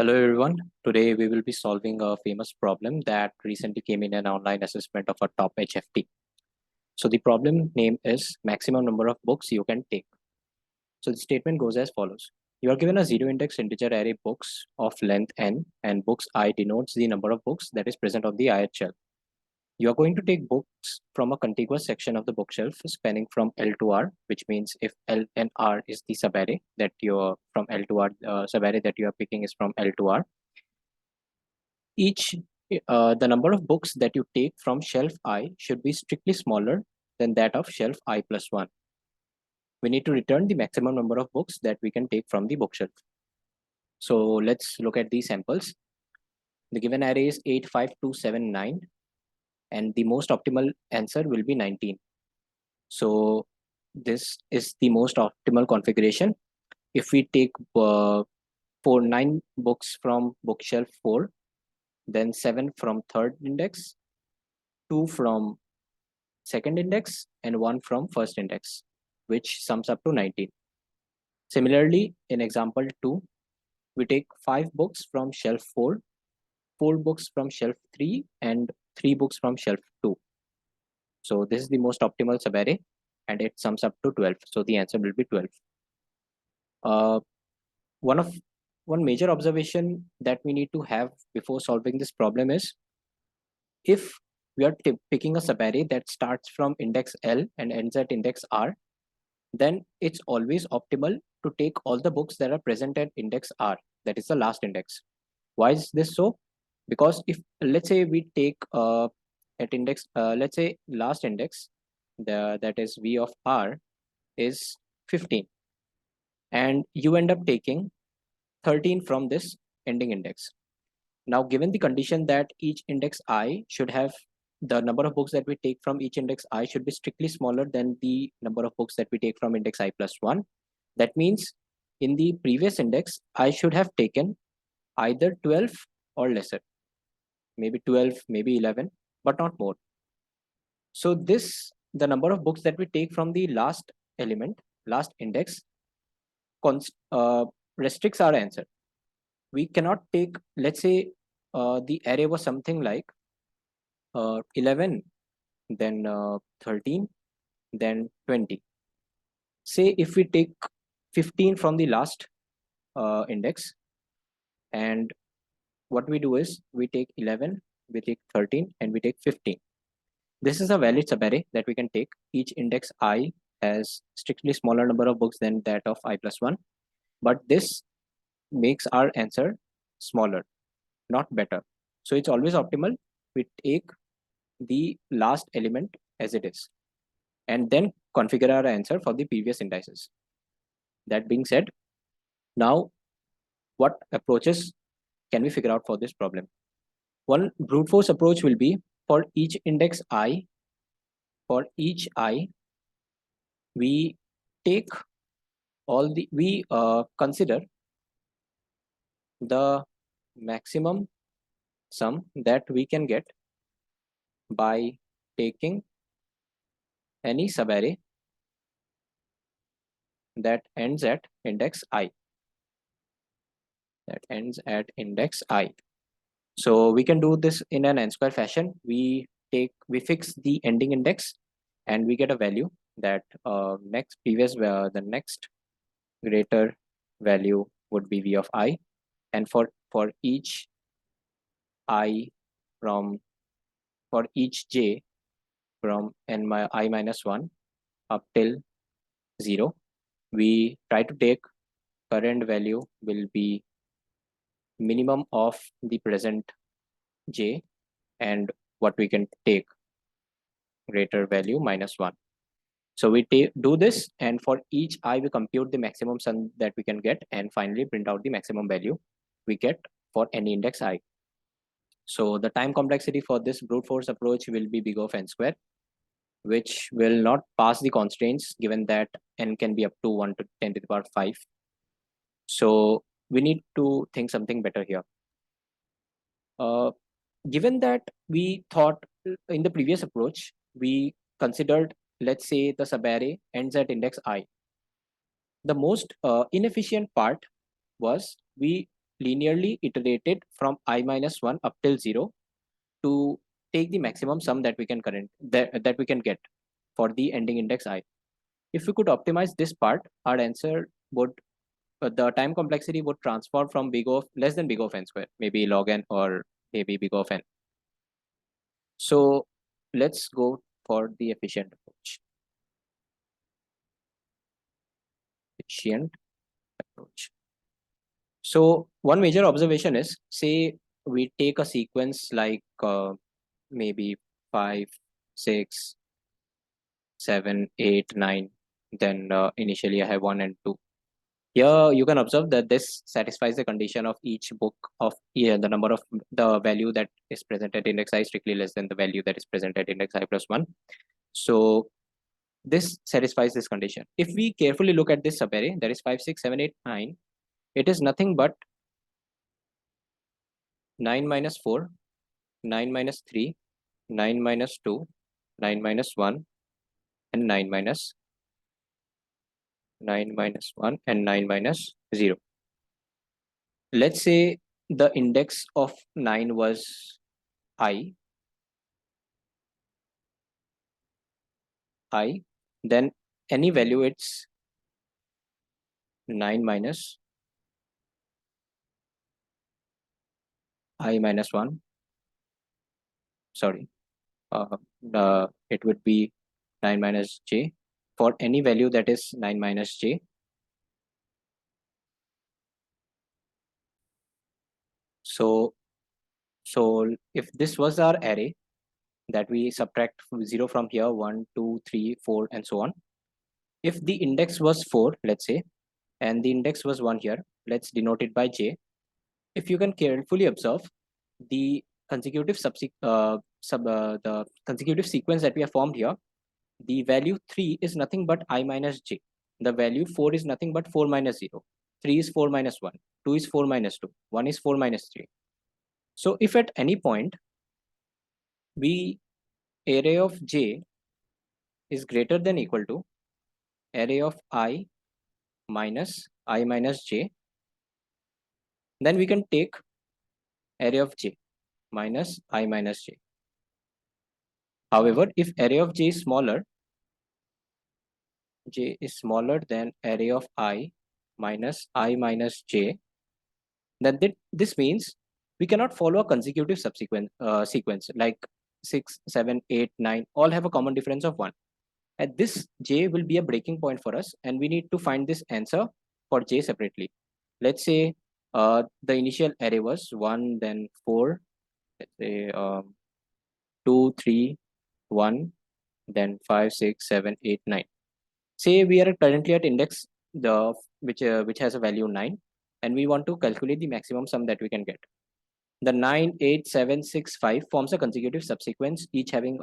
Hello everyone. Today we will be solving a famous problem that recently came in an online assessment of a top HFT. So the problem name is maximum number of books you can take. So the statement goes as follows. You are given a zero index integer array books of length n and books I denotes the number of books that is present on the ith shelf. You are going to take books from a contiguous section of the bookshelf spanning from L to R, which means if L and R is the subarray that you're from L to R, subarray that you are picking is from L to R. Each the number of books that you take from shelf I should be strictly smaller than that of shelf I plus 1. We need to return the maximum number of books that we can take from the bookshelf. So let's look at these samples. The given array is 8, 5, 2, 7, 9, and the most optimal answer will be 19. So this is the most optimal configuration. If we take 9 books from bookshelf 4, then 7 from third index, 2 from second index, and 1 from first index, which sums up to 19. Similarly, in example 2, we take 5 books from shelf 4, 4 books from shelf 3, and 3 books from shelf 2. So this is the most optimal subarray, and it sums up to 12. So the answer will be 12. One major observation that we need to have before solving this problem is, if we are picking a subarray that starts from index L and ends at index R, then it's always optimal to take all the books that are present at index R, that is the last index. Why is this so? Because if let's say we take at index, let's say last index, that is V of R is 15, and you end up taking 13 from this ending index. Now, given the condition that each index I should have, the number of books that we take from each index I should be strictly smaller than the number of books that we take from index I plus 1. That means in the previous index, I should have taken either 12 or lesser, maybe 12, maybe 11, but not more. So the number of books that we take from the last element, last index, restricts our answer. We cannot take, let's say the array was something like 11, then 13, then 20. Say if we take 15 from the last index, and what we do is we take 11, we take 13, and we take 15. This is a valid subarray that we can take. Each index I has strictly smaller number of books than that of I plus 1, but this makes our answer smaller, not better. So it's always optimal we take the last element as it is and then configure our answer for the previous indices. That being said, now what approaches can we figure out for this problem? One brute force approach will be, for each index I, we take we consider the maximum sum that we can get by taking any subarray that ends at index I. So we can do this in an n-square fashion. We fix the ending index, and we get a value that the next greater value would be V of I, and for each I for each j from I minus 1 up till 0, we try to take current value will be minimum of the present j, and what we can take greater value minus 1. So we do this, and for each I we compute the maximum sum that we can get, and finally print out the maximum value we get for any index I. So the time complexity for this brute force approach will be big of n square, which will not pass the constraints given that n can be up to 1 to 10 to the power 5. So we need to think something better here. Given that we thought in the previous approach, we considered, let's say the subarray ends at index I. The most inefficient part was we linearly iterated from I minus 1 up till 0 to take the maximum sum that we can that we can get for the ending index I. If we could optimize this part, our answer would the time complexity would transform from big O of less than big O of n square, maybe log n or maybe big O of n. So let's go for the efficient approach. Efficient approach. So one major observation is, say we take a sequence like maybe 5, 6, 7, 8, 9. Then initially I have 1 and 2. Here you can observe that this satisfies the condition of each book of the number of the value that is present at index I strictly less than the value that is present at index I plus 1. So this satisfies this condition. If we carefully look at this subarray, that is 5, 6, 7, 8, 9, it is nothing but 9 minus 4, 9 minus 3, 9 minus 2, 9 minus 1, and 9 minus 1 and 9 minus 0. Let's say the index of 9 was I, then any value it's 9 minus I minus 1. Sorry, it would be 9 minus j for any value that is 9 minus j. So if this was our array that we subtract 0 from here, 1, 2, 3, 4, and so on. If the index was 4, let's say, and the index was 1 here, let's denote it by j. If you can carefully observe the consecutive the consecutive sequence that we have formed here, the value 3 is nothing but I minus j. The value 4 is nothing but 4 minus 0. 3 is 4 minus 1. 2 is 4 minus 2. 1 is 4 minus 3. So if at any point we array of j is greater than equal to array of I minus j, then we can take array of j minus I minus j. However, if array of j is smaller than array of I minus j, then this means we cannot follow a consecutive subsequent sequence like 6, 7, 8, 9 all have a common difference of 1. At this, j will be a breaking point for us, and we need to find this answer for j separately. Let's say the initial array was 1, then 4, let's say 2, 3, 1, then 5, 6, 7, 8, 9. Say we are currently at index which has a value 9, and we want to calculate the maximum sum that we can get. The 9, 8, 7, 6, 5 forms a consecutive subsequence, each having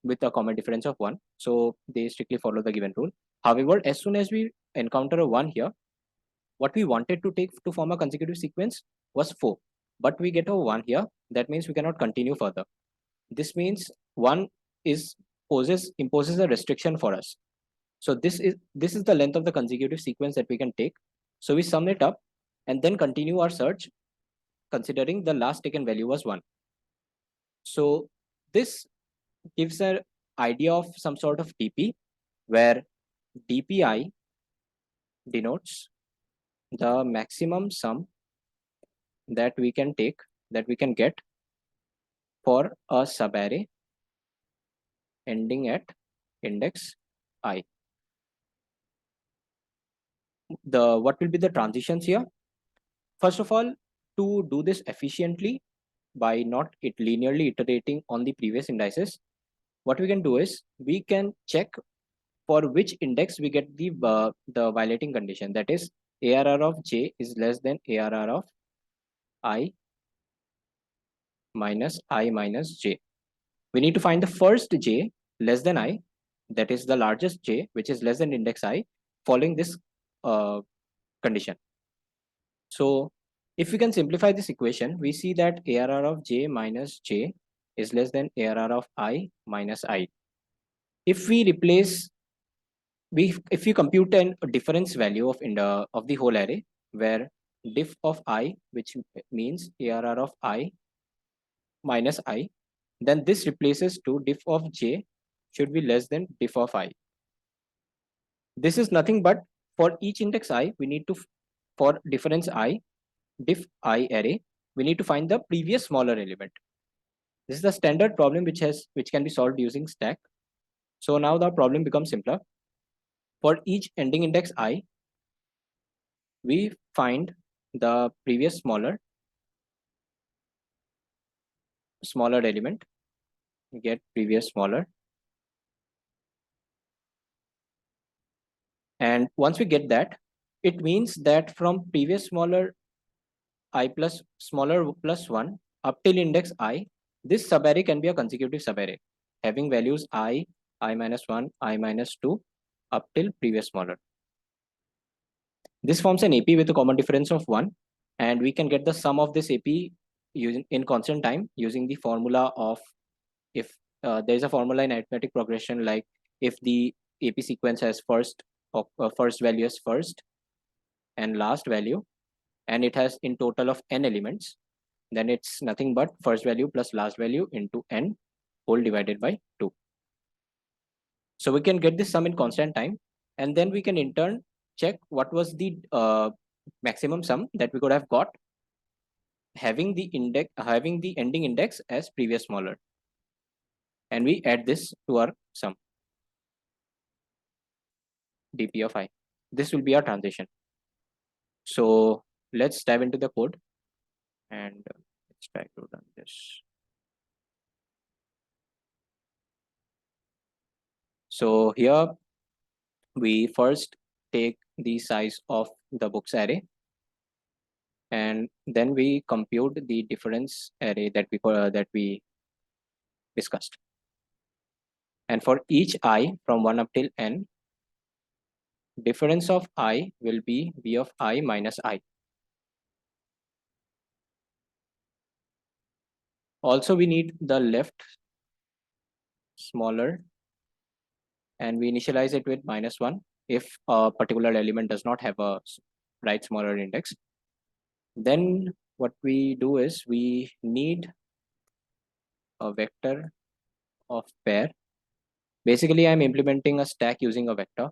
with a common difference of 1. So they strictly follow the given rule. However, as soon as we encounter a 1 here, what we wanted to take to form a consecutive sequence was 4. But we get a 1 here. That means we cannot continue further. This means 1 imposes a restriction for us. So this is the length of the consecutive sequence that we can take. So we sum it up and then continue our search considering the last taken value was 1. So this gives an idea of some sort of DP where DPI denotes the maximum sum that we can get for a subarray ending at index I. What will be the transitions here? First of all, to do this efficiently by not linearly iterating on the previous indices, what we can do is we can check for which index we get the violating condition, that is ARR of j is less than ARR of I minus j. We need to find the first j less than I, that is the largest j which is less than index I, following this condition. So if we can simplify this equation, we see that ARR of j minus j is less than ARR of I minus I. If we replace, if we compute a difference value of the whole array, where diff of I, which means ARR of I minus I. Then this replaces to diff of j should be less than diff of I. This is nothing but for each index I, we need to, for difference I, diff I array, we need to find the previous smaller element. This is the standard problem which can be solved using stack. So now the problem becomes simpler. For each ending index I, we find the previous smaller element, get previous smaller. And once we get that, it means that from previous smaller I plus smaller plus 1 up till index I, this subarray can be a consecutive subarray having values I minus 1, I minus 2 up till previous smaller. This forms an AP with a common difference of 1, and we can get the sum of this AP using in constant time using the formula of, if there is a formula in arithmetic progression, like if the AP sequence has first value as first and last value, and it has in total of n elements, then it's nothing but first value plus last value into n whole divided by 2. So we can get this sum in constant time, and then we can in turn check what was the maximum sum that we could have got having the ending index as previous smaller, and we add this to our sum dp of I. This will be our transition. So let's dive into the code and let's try to run this. So here we first take the size of the books array, and then we compute the difference array that we discussed. And for each I from 1 up till n, difference of I will be b of I minus I. Also, we need the left smaller, and we initialize it with -1 if a particular element does not have a right smaller index. Then what we do is we need a vector of pair. Basically, I'm implementing a stack using a vector,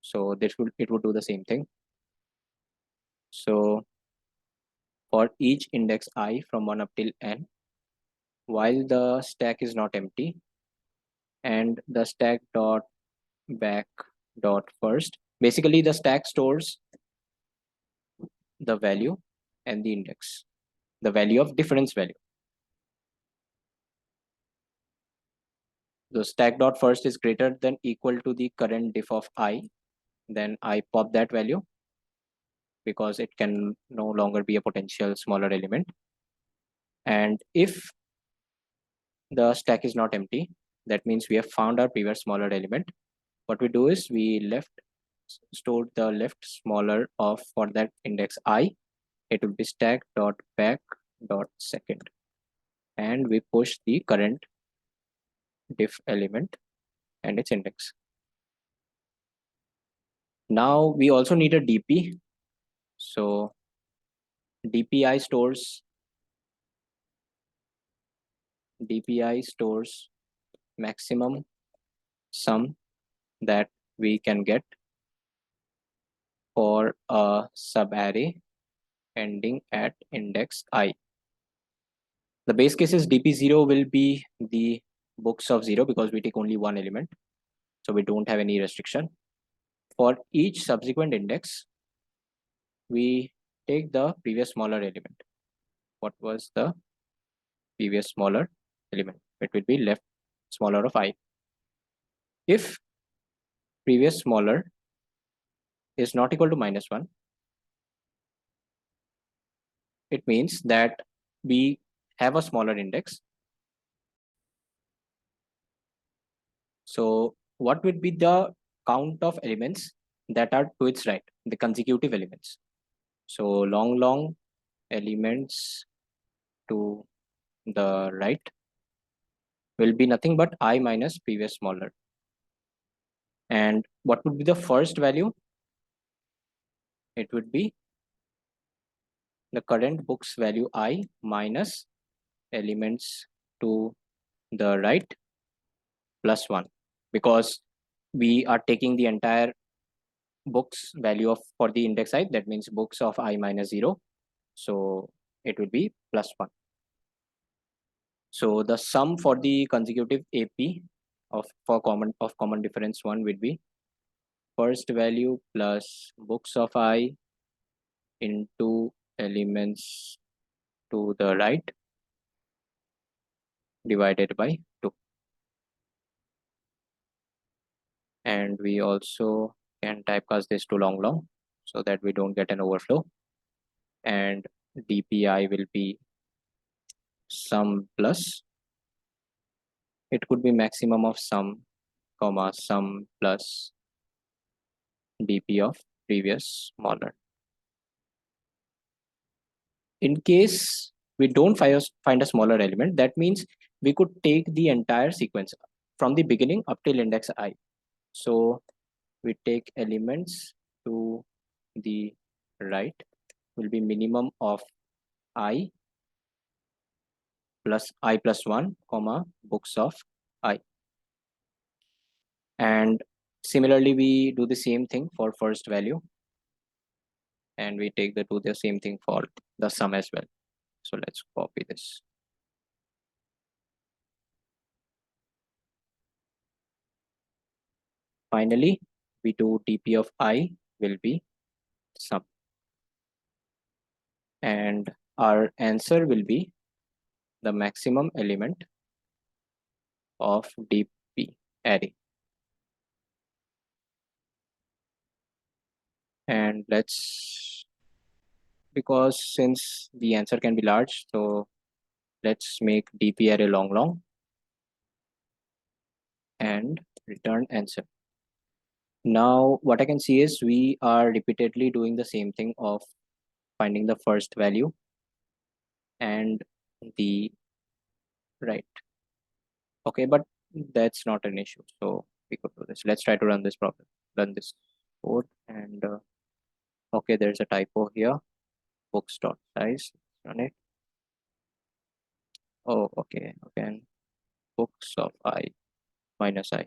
so it would do the same thing. So for each index I from 1 up till n, while the stack is not empty, and the stack dot back dot first, basically the stack stores the value and the index, the value of difference value. The stack dot first is greater than equal to the current diff of I, then I pop that value because it can no longer be a potential smaller element. And if the stack is not empty, that means we have found our previous smaller element. What we do is we stored the left smaller of for that index I. It will be stack dot back dot second, and we push the current diff element and its index. Now we also need a DP. So DPI stores maximum sum that we can get for a subarray ending at index I. The base case is DP0 will be the books of 0 because we take only one element, so we don't have any restriction. For each subsequent index, we take the previous smaller element. What was the previous smaller element? It will be left smaller of I. If previous smaller is not equal to -1, it means that we have a smaller index. So what would be the count of elements that are to its right, the consecutive elements? So long elements to the right will be nothing but I minus previous smaller. And what would be the first value? It would be the current books value I minus elements to the right plus 1, because we are taking the entire books value of for the index I, that means books of I minus 0, so it will be plus 1. So the sum for the consecutive AP of common difference 1 will be first value plus books of I into elements to the right divided by 2. And we also can typecast this to long so that we don't get an overflow. And DPI will be sum plus, it could be maximum of sum comma sum plus DP of previous smaller. In case we don't find a smaller element, that means we could take the entire sequence from the beginning up till index I. So we take elements to the right will be minimum of I plus I plus 1 comma books of I. And similarly we do the same thing for first value, and we take the same thing for the sum as well. So let's copy this. Finally, we do dp of I will be sum, and our answer will be the maximum element of dp array. And let's, because since the answer can be large, so let's make dp array long and return answer. Now what I can see is we are repeatedly doing the same thing of finding the first value and the right. Okay, but that's not an issue, so we could do this. Let's try to run this problem, run this code. And okay, there's a typo here, books dot size, run it. Oh, okay, again books of I minus I.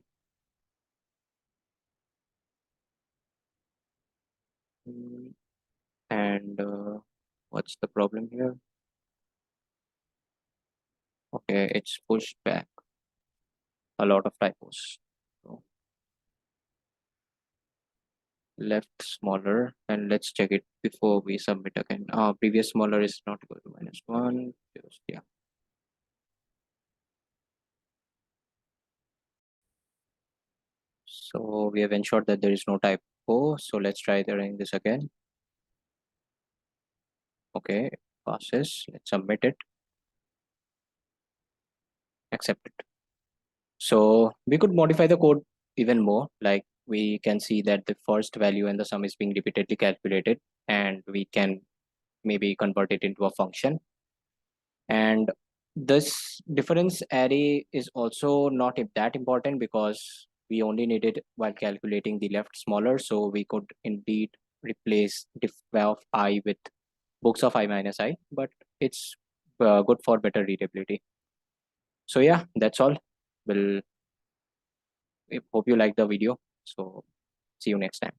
And what's the problem here? Okay, it's pushed back a lot of typos. So left smaller, and let's check it before we submit again. Previous smaller is not equal to -1. Just, yeah. So we have ensured that there is no typo. So let's try running this again. Okay, passes. Let's submit it. Accept it. So we could modify the code even more. Like we can see that the first value and the sum is being repeatedly calculated, and we can maybe convert it into a function. And this difference array is also not that important because we only need it while calculating the left smaller. So we could indeed replace diff of I with books of I minus I, but it's good for better readability. So yeah, that's all. We'll hope you like the video. So see you next time.